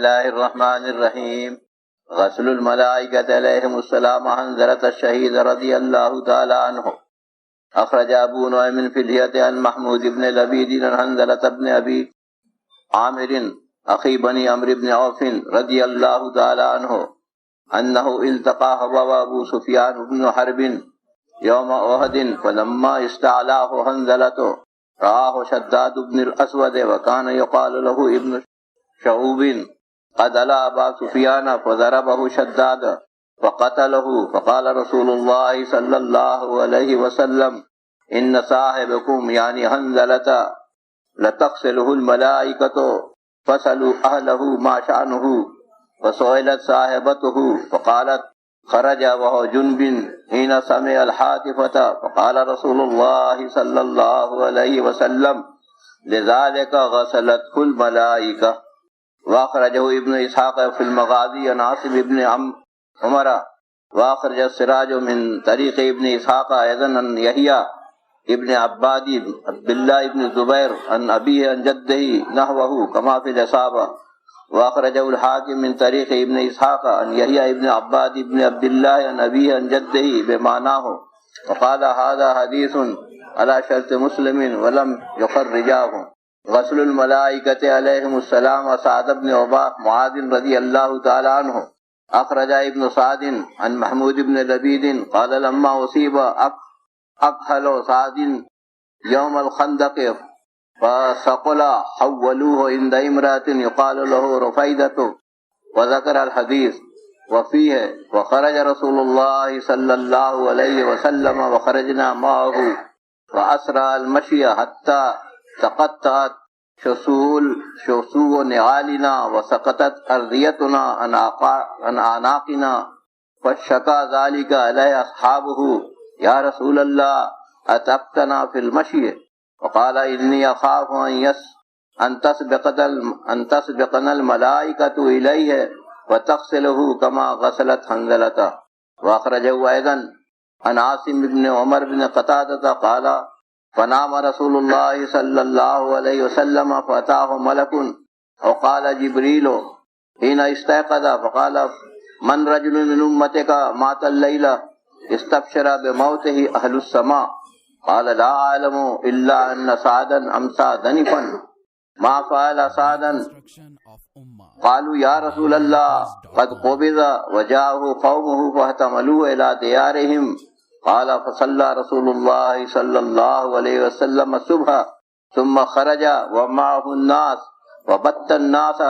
الله الرحمن الرحيم. غسل الملائكة عليهم السلام حنظلة الشهيد رضي الله تعالى عنه. أخرج أبو نعيم في الحياة عن محمود بن لبيد عن حنظلة بن أبي عامر أخي بني عمرو بن عوف رضي الله تعالى عنه أنه التقى هو وأبو سفيان بن حرب يوم أحد فلما استعلاه حنظلة رآه شداد بن الأسود وكان يقال له ابن شعوب قد ألا أبا سفيان فضربه شداد فقتله. فقال رسول الله صلى الله عليه وسلم إن صاحبكم يعني حنظلة لتغسله الملائكة فسألوا أهله ما شأنه. فسئلت صاحبته فقالت خرج وهو جنب حين سمع الحادثة فقال رسول الله صلى الله عليه وسلم لذلك غسلته الملائكة. وأخرجه ابن إسحاق في المغازي عن عاصم بن عمر. وأخرج السراج من طريق ابن إسحاق أيضا عن يحيى ابن عباد عبد الله بن الزبير عن أبيه عن جده نحوه كما في الإصابة. وأخرجه الحاكم من طريق ابن إسحاق عن يحيى ابن عباد بن عبد الله عن أبيه عن جده بمعناه. وقال هذا حديث على شرط مسلم ولم يخرجاه. غسل الملائكة عليهم السلام سعد بن معاذ رضي الله تعالى عنه. أخرج ابن سعد عن محمود بن لبيد قال لما أصيب أكحل سعد يوم الخندق فثقل حولوه عند امرأة يقال له رفيدة وذكر الحديث وفيه وخرج رسول الله صلى الله عليه وسلم وخرجنا معه وأسرع المشي حتى تقطعت شسوع نعالنا وسقطت أرضيتنا عن أعناقنا فشكى ذلك عليه أصحابه يا رسول الله أتقتنا في المشي. وقال إني أخاف أن تسبقنا الملائكة إليه وتغسله كما غسلت حنظلة. وأخرجه أيضا عن عاصم بن عمر بن قتادة قال فنام رسول الله صلى الله عليه وسلم فأتاه ملك وقال جبريل حين استيقظ فقال من رجل من أمتك مات الليلة استبشر بموته أهل السماء. قال لا أعلم إلا أن سعدا أمسى دنفا ما فعل سعدا. قالوا يا رسول الله قد قبض وجاءه قومه فاحتملوه إلى ديارهم. قال فصلى رسول الله صلى الله عليه وسلم الصبح ثم خرج ومعه الناس وبت الناس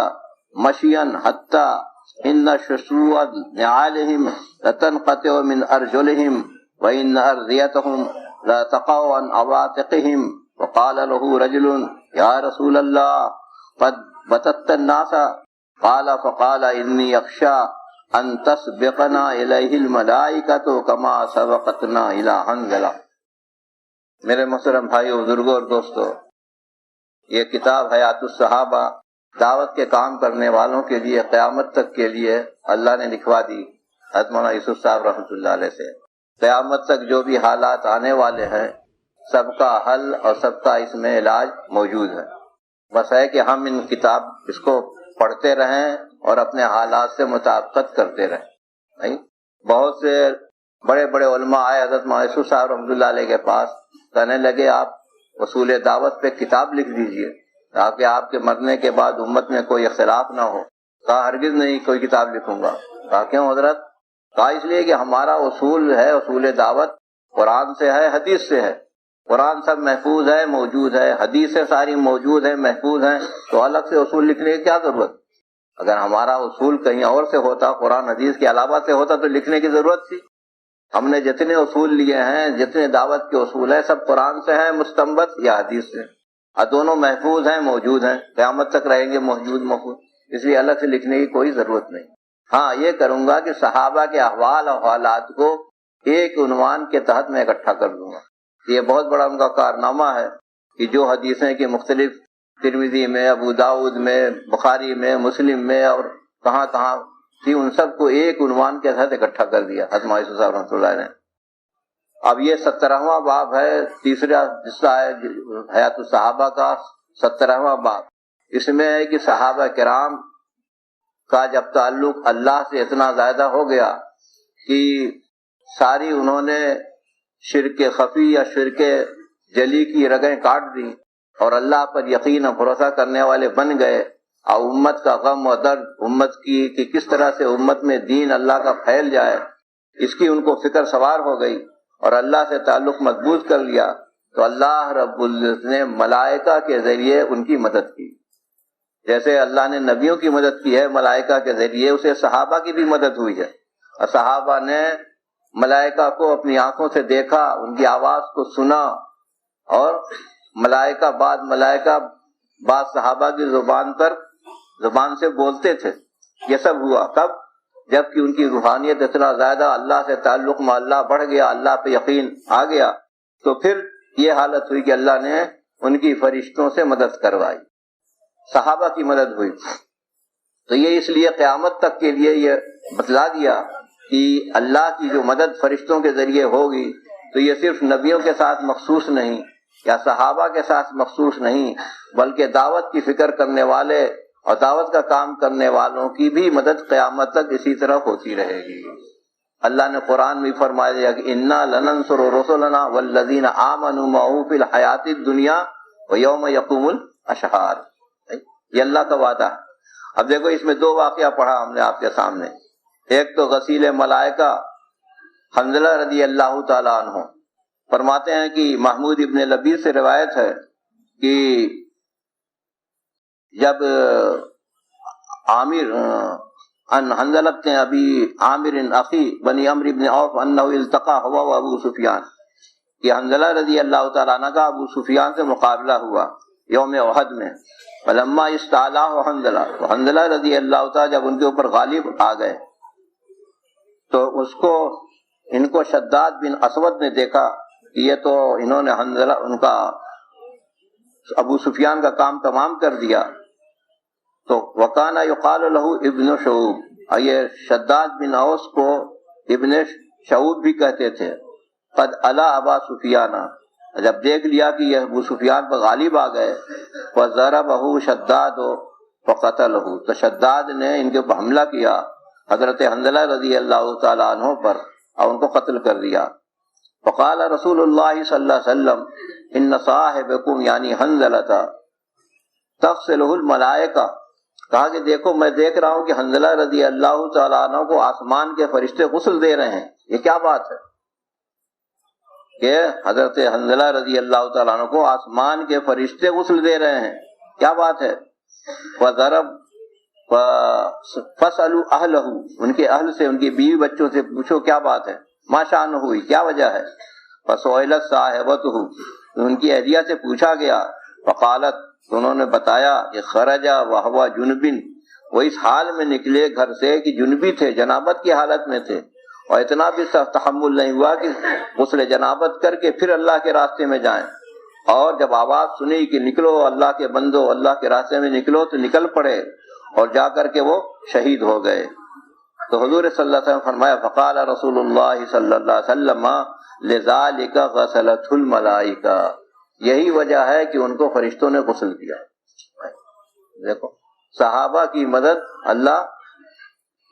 مشيا حتى إن شسوع نعالهم لتنقطع من أرجلهم وإن أرضيتهم لا تقع عن عواتقهم. وقال له رجل يا رسول الله قد بتت الناس. قال فقال إني أخشى أن تسبقنا إليه الملائكة كما سبقتنا إلى حنظلة. میرے محترم بھائیو، بزرگوں اور دوستو، یہ کتاب حیاۃ الصحابہ دعوت کے کام کرنے والوں کے لیے قیامت تک کے لیے اللہ نے لکھوا دی حضرت مولانا یوسف صاحب رحمۃ اللہ علیہ سے. قیامت تک جو بھی حالات آنے والے ہیں سب کا حل اور سب کا اس میں علاج موجود ہے. بس ہے کہ ہم اس کو پڑھتے رہیں اور اپنے حالات سے مطابقت کرتے رہیں. بہت سے بڑے بڑے علماء آئے حضرت مولانا یوسف صاحب رحمۃ اللہ علیہ کے پاس، کہنے لگے آپ اصول دعوت پہ کتاب لکھ دیجئے تاکہ آپ کے مرنے کے بعد امت میں کوئی اختلاف نہ ہو. کہا ہرگز نہیں کوئی کتاب لکھوں گا. کہا کیوں حضرت؟ کہا اس لیے کہ ہمارا اصول ہے، اصول دعوت قرآن سے ہے، حدیث سے ہے. قرآن سب محفوظ ہے، موجود ہے، حدیثیں ساری موجود ہیں، محفوظ ہیں، تو الگ سے اصول لکھنے کی کیا ضرورت؟ اگر ہمارا اصول کہیں اور سے ہوتا، قرآن حدیث کے علاوہ سے ہوتا تو لکھنے کی ضرورت تھی. ہم نے جتنے اصول لیے ہیں، جتنے دعوت کے اصول ہیں، سب قرآن سے ہیں مستنبط یا حدیث سے، اور دونوں محفوظ ہیں، موجود ہیں، قیامت تک رہیں گے موجود محفوظ. اس لیے الگ سے لکھنے کی کوئی ضرورت نہیں. ہاں یہ کروں گا کہ صحابہ کے احوال اور حالات کو ایک عنوان کے تحت میں اکٹھا کر دوں گا. یہ بہت بڑا ان کا کارنامہ ہے کہ جو حدیثیں کی مختلف ترمذی میں، ابو داؤد میں، بخاری میں، مسلم میں اور کہاں کہاں تھی، ان سب کو ایک عنوان کے تحت اکٹھا کر دیا حضرت مولانا صاحب رحمۃ اللہ نے. اب یہ 17واں باب ہے، تیسرا حصہ ہے حیاۃ الصحابہ کا 17واں باب. اس میں ہے کہ صحابہ کرام کا جب تعلق اللہ سے اتنا زیادہ ہو گیا کہ ساری انہوں نے شرک خفی یا شرک جلی کی رگیں کاٹ دی اور اللہ پر یقین اور بھروسہ کرنے والے بن گئے، اور امت کا غم و درد امت کی کہ کس طرح سے امت میں دین اللہ کا پھیل جائے، اس کی ان کو فکر سوار ہو گئی اور اللہ سے تعلق مضبوط کر لیا، تو اللہ رب العزت نے ملائکہ کے ذریعے ان کی مدد کی۔ جیسے اللہ نے نبیوں کی مدد کی ہے ملائکہ کے ذریعے، اسے صحابہ کی بھی مدد ہوئی ہے، اور صحابہ نے ملائکہ کو اپنی آنکھوں سے دیکھا، ان کی آواز کو سنا، اور ملائکہ بعد صحابہ کی زبان سے بولتے تھے۔ یہ سب ہوا کب؟ جب کہ ان کی روحانیت اتنا زیادہ، اللہ سے تعلق میں اللہ بڑھ گیا، اللہ پہ یقین آ گیا، تو پھر یہ حالت ہوئی کہ اللہ نے ان کی فرشتوں سے مدد کروائی، صحابہ کی مدد ہوئی۔ تو یہ اس لیے قیامت تک کے لیے یہ بتلا دیا کہ اللہ کی جو مدد فرشتوں کے ذریعے ہوگی تو یہ صرف نبیوں کے ساتھ مخصوص نہیں یا صحابہ کے ساتھ مخصوص نہیں، بلکہ دعوت کی فکر کرنے والے اور دعوت کا کام کرنے والوں کی بھی مدد قیامت تک اسی طرح ہوتی رہے گی۔ اللہ نے قرآن میں فرمایا دیا کہ انا لننصر رسلنا والذین آمنوا معه فی الحیاۃ الدنیا ویوم یقوم الاشہاد۔ یہ اللہ کا وعدہ ہے۔ اب دیکھو اس میں دو واقعہ پڑھا ہم نے آپ کے سامنے، ایک تو غسیل ملائکہ حنظلہ رضی اللہ تعالی عنہ فرماتے ہیں کہ محمود ابن لبید سے روایت ہے کہ جب عامر ان حنظلہ ابی عامر اخی بنی عمرو بن عوف انہ التقى ہوا و ابو سفیان، کہ حنظلہ رضی اللہ تعالیٰ عنہ کا ابو سفیان سے مقابلہ ہوا یوم احد میں۔ فلما استعلاہ حنظلہ رضی اللہ تعالیٰ جب ان کے اوپر غالب آ گئے تو ان کو شداد بن اسود نے دیکھا کہ یہ تو انہوں نے حنظلہ ان کا ابو سفیان کا کام تمام کر دیا، تو وکانا یقال له ابن شعوب، اور یہ شداد بن اوس کو ابن شعوب بھی کہتے تھے۔ قد علا ابا سفیان، جب دیکھ لیا کہ یہ ابو سفیان پر غالب آ گئے، وضربہ شداد فقتلہ، تو شداد نے ان کے اوپر حملہ کیا حضرت حنظلہ رضی اللہ تعالی عنہ پر اور ان کو قتل کر دیا۔ فقال رسول اللہ صلی اللہ علیہ وسلم ان صاحبکم یعنی حنظلہ تغسلہ الملائکہ، کہا کہ دیکھو میں دیکھ رہا ہوں کہ حنظلہ رضی اللہ تعالیٰ عنہ کو آسمان کے فرشتے غسل دے رہے ہیں، یہ کیا بات ہے کہ حضرت حنظلہ رضی اللہ تعالیٰ عنہ کو آسمان کے فرشتے غسل دے رہے ہیں، کیا بات ہے؟ وضرب فاسألوا اہلہ، ان کے اہل سے ان کی بیوی بچوں سے پوچھو کیا بات ہے، ما شان ہوئی، کیا وجہ ہے؟ فسئلت صاحبۃ، ان کی اہلیہ سے پوچھا گیا، فقالت، انہوں نے بتایا کہ خرج وہو جنبن، وہ اس حال میں نکلے گھر سے کہ جنبی تھے، جنابت کی حالت میں تھے، اور اتنا بھی تحمل نہیں ہوا کہ غسل جنابت کر کے پھر اللہ کے راستے میں جائیں، اور جب آواز سنی کہ نکلو اللہ کے بندو اللہ کے راستے میں نکلو تو نکل پڑے، اور جا کر کے وہ شہید ہو گئے۔ تو حضور صلی اللہ علیہ وسلم فرمایا فقال رسول اللہ صلی اللہ علیہ وسلم لذالک غسلت الملائکہ، یہی وجہ ہے کہ ان کو فرشتوں نے غسل کیا۔ دیکھو صحابہ کی مدد اللہ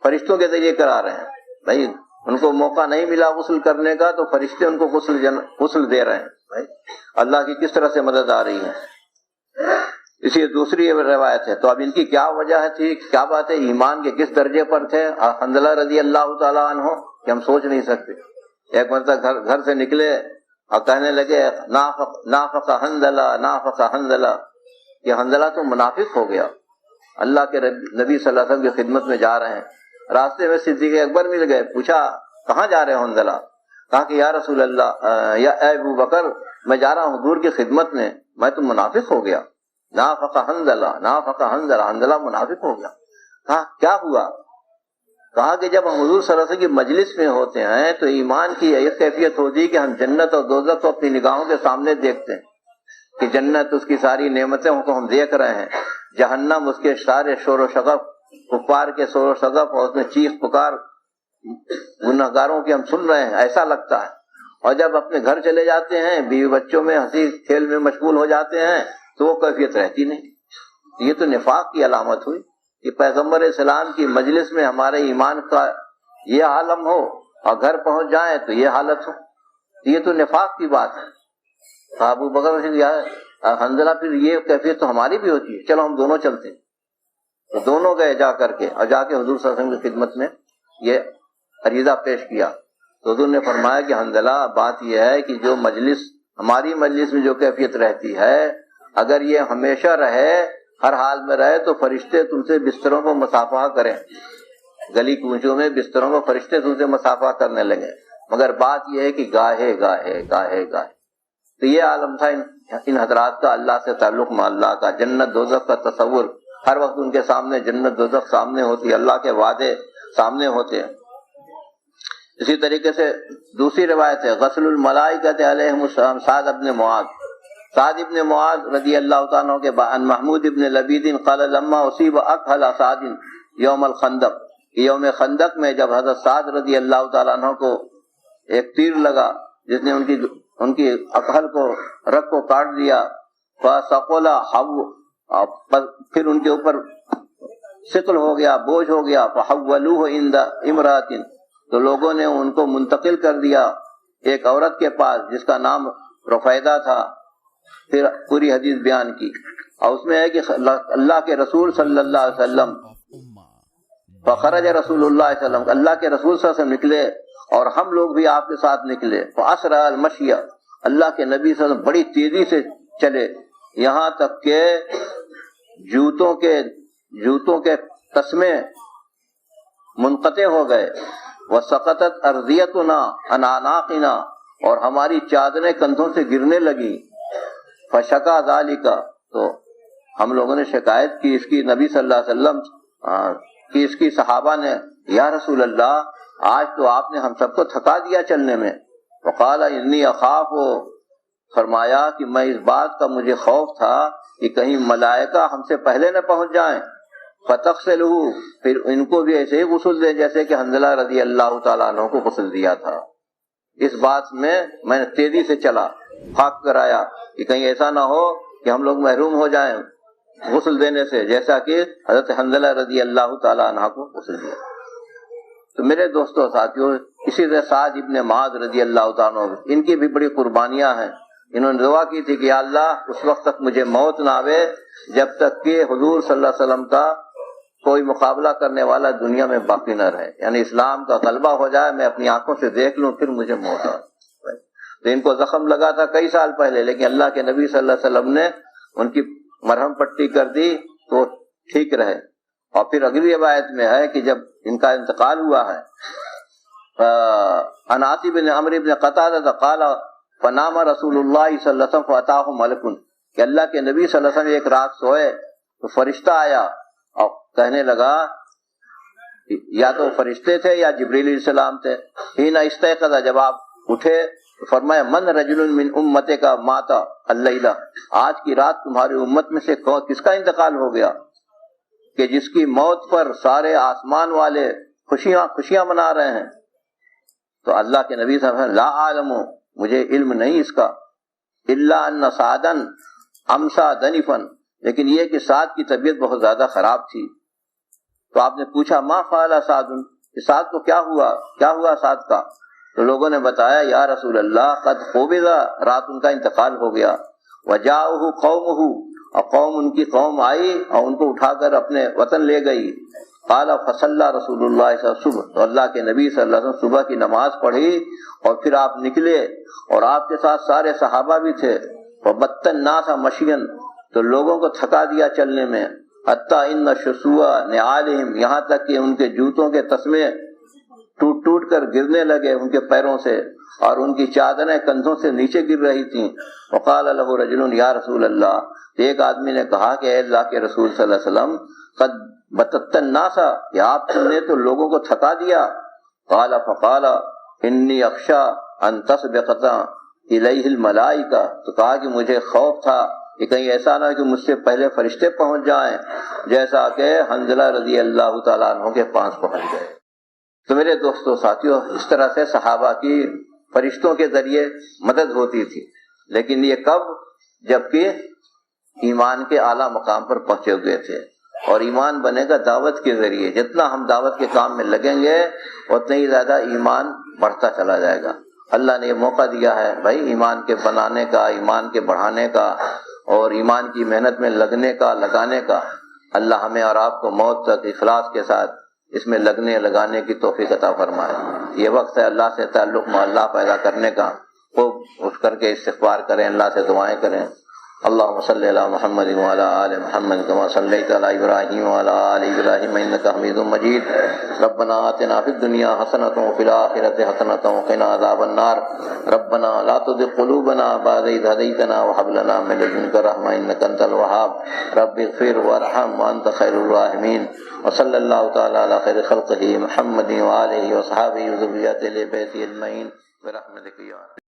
فرشتوں کے ذریعے کرا رہے ہیں، بھائی ان کو موقع نہیں ملا غسل کرنے کا تو فرشتے ان کو غسل دے رہے ہیں، بھائی اللہ کی کس طرح سے مدد آ رہی ہے۔ اسی دوسری روایت ہے، تو اب ان کی کیا وجہ تھی، کیا بات ہے، ایمان کے کس درجے پر تھے حنظلہ رضی اللہ تعالیٰ عنہ کہ ہم سوچ نہیں سکتے۔ ایک مرتبہ گھر سے نکلے اور کہنے لگے نافق حنظلہ نافق حنظلہ، یہ حنظلہ تو منافق ہو گیا، اللہ کے نبی صلی اللہ علیہ وسلم کی خدمت میں جا رہے ہیں، راستے میں صدیق اکبر مل گئے، پوچھا کہاں جا رہے ہو حنظلہ؟ کہا کہ یا رسول اللہ یا اے ابو بکر میں جا رہا ہوں حضور کی خدمت میں، میں تو منافق ہو گیا، نافق حنظلہ نافق حنظلہ، حنظلہ منافق ہو گیا۔ کہا کیا ہوا؟ کہا کہ جب ہم حضور صلی اللہ علیہ وسلم کی مجلس میں ہوتے ہیں تو ایمان کی ایک کیفیت ہوتی ہے کہ ہم جنت اور دوزخ کو اپنی نگاہوں کے سامنے دیکھتے ہیں، کہ جنت اس کی ساری نعمتیں کو ہم دیکھ رہے ہیں، جہنم اس کے سارے شور و شغف، کفار کے شور و شغف اور اس میں چیخ پکار گنہگاروں کی ہم سن رہے ہیں، ایسا لگتا ہے۔ اور جب اپنے گھر چلے جاتے ہیں، بیوی بچوں میں ہنسی کھیل میں مشغول ہو جاتے ہیں تو وہ کیفیت رہتی نہیں۔ یہ تو نفاق کی علامت ہوئی، کہ پیغمبر اسلام کی مجلس میں ہمارے ایمان کا یہ عالم ہو اور گھر پہنچ جائیں تو یہ حالت ہو، یہ تو نفاق کی بات ہے۔ ابو بکر حنظلہ پھر یہ کیفیت تو ہماری بھی ہوتی ہے، چلو ہم دونوں چلتے ہیں۔ تو دونوں گئے جا کر کے، اور جا کے حضور صلی اللہ علیہ وسلم کی خدمت میں یہ عریضہ پیش کیا۔ تو حضور نے فرمایا کہ حنظلہ بات یہ ہے کہ جو مجلس ہماری مجلس میں جو کیفیت رہتی ہے، اگر یہ ہمیشہ رہے، ہر حال میں رہے، تو فرشتے تم سے بستروں کو مصافحہ کریں، گلی کوچوں میں بستروں کو فرشتے تم سے مصافحہ کرنے لگے، مگر بات یہ ہے کہ گاہے گاہے گاہے گاہے۔ تو یہ عالم تھا ان حضرات کا، اللہ سے تعلق میں اللہ کا، جنت دوزخ کا تصور، ہر وقت ان کے سامنے جنت دوزخ سامنے ہوتی، اللہ کے وعدے سامنے ہوتے ہیں۔ اسی طریقے سے دوسری روایت ہے غسل الملائکۃ علیہم السلام، سعد ابن معاذ رضی اللہ تعالیٰ کے عن محمود ابن لبید قال لما اصیب اکحل سعد یوم الخندق، یوم خندق میں جب حضرت سعد رضی اللہ تعالیٰ عنہ کو ایک تیر لگا جس نے ان کی اکحل کو رگ کو کاٹ دیا، فثقل پھر ان کے اوپر ثقل ہو گیا، بوجھ ہو گیا، فحولوہ عند امرأۃ، تو لوگوں نے ان کو منتقل کر دیا ایک عورت کے پاس جس کا نام رفیدہ تھا۔ پھر پوری حدیث بیان کی، اور اس میں ہے کہ اللہ کے رسول صلی اللہ علیہ وسلم، فخرج رسول اللہ صلی اللہ علیہ وسلم، اللہ کے رسول صلی اللہ علیہ وسلم نکلے اور ہم لوگ بھی آپ کے ساتھ نکلے، فاسرع المشی، اللہ کے نبی صلی اللہ علیہ وسلم بڑی تیزی سے چلے، یہاں تک کہ جوتوں کے تسمے منقطع ہو گئے، وسقطت ارضیتنا عن اعناقنا، اور ہماری چادریں کندھوں سے گرنے لگی، فشکا ذالک، تو ہم لوگوں نے شکایت کی اس کی نبی صلی اللہ علیہ وسلم کی، اس کی صحابہ نے، یا رسول اللہ آج تو آپ نے ہم سب کو تھکا دیا چلنے میں۔ وقال انی اخاف، فرمایا کہ میں اس بات کا مجھے خوف تھا کہ کہیں ملائکہ ہم سے پہلے نہ پہنچ جائیں، فتغسلہ، پھر ان کو بھی ایسے ہی غسل دیں جیسے کہ حنظلہ رضی اللہ تعالیٰ عنہ کو غسل دیا تھا۔ اس بات میں نے تیزی سے چلا، بھاگ کر آیا کہ کہیں ایسا نہ ہو کہ ہم لوگ محروم ہو جائیں غسل دینے سے، جیسا کہ حضرت حنظلہ رضی اللہ تعالیٰ عنہ کو غسل دیا۔ تو میرے دوستوں ساتھیوں، اسی طرح سعد ابن معاذ رضی اللہ تعالیٰ عنہ، ان کی بھی بڑی قربانیاں ہیں۔ انہوں نے دعا کی تھی کہ یا اللہ اس وقت تک مجھے موت نہ آوے جب تک کہ حضور صلی اللہ علیہ وسلم کا کوئی مقابلہ کرنے والا دنیا میں باقی نہ رہے، یعنی اسلام کا غلبہ ہو جائے، میں اپنی آنکھوں سے دیکھ لوں، پھر مجھے موت آئے۔ تو ان کو زخم لگا تھا کئی سال پہلے، لیکن اللہ کے نبی صلی اللہ علیہ وسلم نے ان کی مرہم پٹی کر دی تو ٹھیک رہے۔ اور پھر اگلی روایت میں ہے کہ جب ان کا انتقال ہوا ہے، عن عاصم بن عمرو بن قتادہ قال فنام رسول اللہ صلی اللہ علیہ وسلم فاتاہ ملک، کہ اللہ کے نبی صلی اللہ علیہ وسلم ایک رات سوئے تو فرشتہ آیا اور کہنے لگا، یا تو فرشتے تھے یا جبریل علیہ السلام تھے، حین استيقظ، جب آپ اٹھے تو فرمایا من رجل من امتک کا ماتا اللیلہ، آج کی رات تمہاری امت میں سے کس کا انتقال ہو گیا کہ جس کی موت پر سارے آسمان والے خوشیاں منا رہے ہیں؟ تو اللہ کے نبی صلی اللہ علیہ وسلم لا عالم، مجھے علم نہیں اس کا، الا ان سعدا امسا دنفن، لیکن یہ کہ سعد کی طبیعت بہت زیادہ خراب تھی۔ تو آپ نے پوچھا ما فعل سعد، سعد کو کیا ہوا سعد کا؟ تو لوگوں نے بتایا یا رسول اللہ قد قبض، رات ان کا انتقال ہو گیا، وجاءہ قومہ، اور ان کی قوم آئی اور ان کو اٹھا کر اپنے وطن لے گئی۔ قال فصلی رسول اللہ صلی اللہ علیہ وسلم صبح، تو اللہ کے نبی صلی اللہ علیہ وسلم صبح کی نماز پڑھی اور پھر آپ نکلے، اور آپ کے ساتھ سارے صحابہ بھی تھے۔ وبت الناس مشیا، تو لوگوں کو تھکا دیا چلنے میں، حتی ان شسوع نعالہم، یہاں تک کہ ان کے جوتوں کے تسمے ٹوٹ کر گرنے لگے ان کے پیروں سے، اور ان کی چادریں کندھوں سے نیچے گر رہی تھیں۔ وقال له رجل یا رسول اللہ، ایک آدمی نے کہا کہ اے اللہ کے رسول صلی اللہ علیہ وسلم قد بتت الناس، یا آپ نے تو لوگوں کو تھکا دیا۔ قال فقال انی اخشى ان تسبقنا الیہ الملائکہ، تو کہا کہ مجھے خوف تھا کہ کہیں ایسا نہ کہ مجھ سے پہلے فرشتے پہنچ جائیں، جیسا کہ حنظلہ رضی اللہ تعالیٰ عنہ کے پاس پہنچ گئے۔ تو میرے دوستوں ساتھیوں، اس طرح سے صحابہ کی فرشتوں کے ذریعے مدد ہوتی تھی، لیکن یہ کب؟ جبکہ ایمان کے اعلیٰ مقام پر پہنچے ہوئے تھے۔ اور ایمان بنے گا دعوت کے ذریعے. جتنا ہم دعوت کے کام میں لگیں گے اتنا ہی زیادہ ایمان بڑھتا چلا جائے گا. اللہ نے یہ موقع دیا ہے بھائی ایمان کے بنانے کا، ایمان کے بڑھانے کا، اور ایمان کی محنت میں لگنے کا، لگانے کا. اللہ ہمیں اور آپ کو موت تک اخلاص کے ساتھ اس میں لگانے کی توفیق عطا فرمائے. یہ وقت ہے اللہ سے تعلق معلّہ پیدا کرنے کا. خوب اٹھ کر کے استغفار کریں، اللہ سے دعائیں کریں. اللهم صل على محمد وعلى آل محمد كما صليت على إبراهيم وعلى آل إبراهيم إنك حميد مجيد. ربنا آتنا في الدنيا حسنة وفي الآخرة حسنة وقنا عذاب النار. ربنا لا تزغ قلوبنا بعد إذ هديتنا وهب لنا من لدنك رحمة إنك أنت الوهاب. رب اغفر وارحم وأنت خير الراحمين. وصلى الله تعالى على خير خلقه محمد وآله وصحبه وذريته لبيته أجمعين برحمتك يا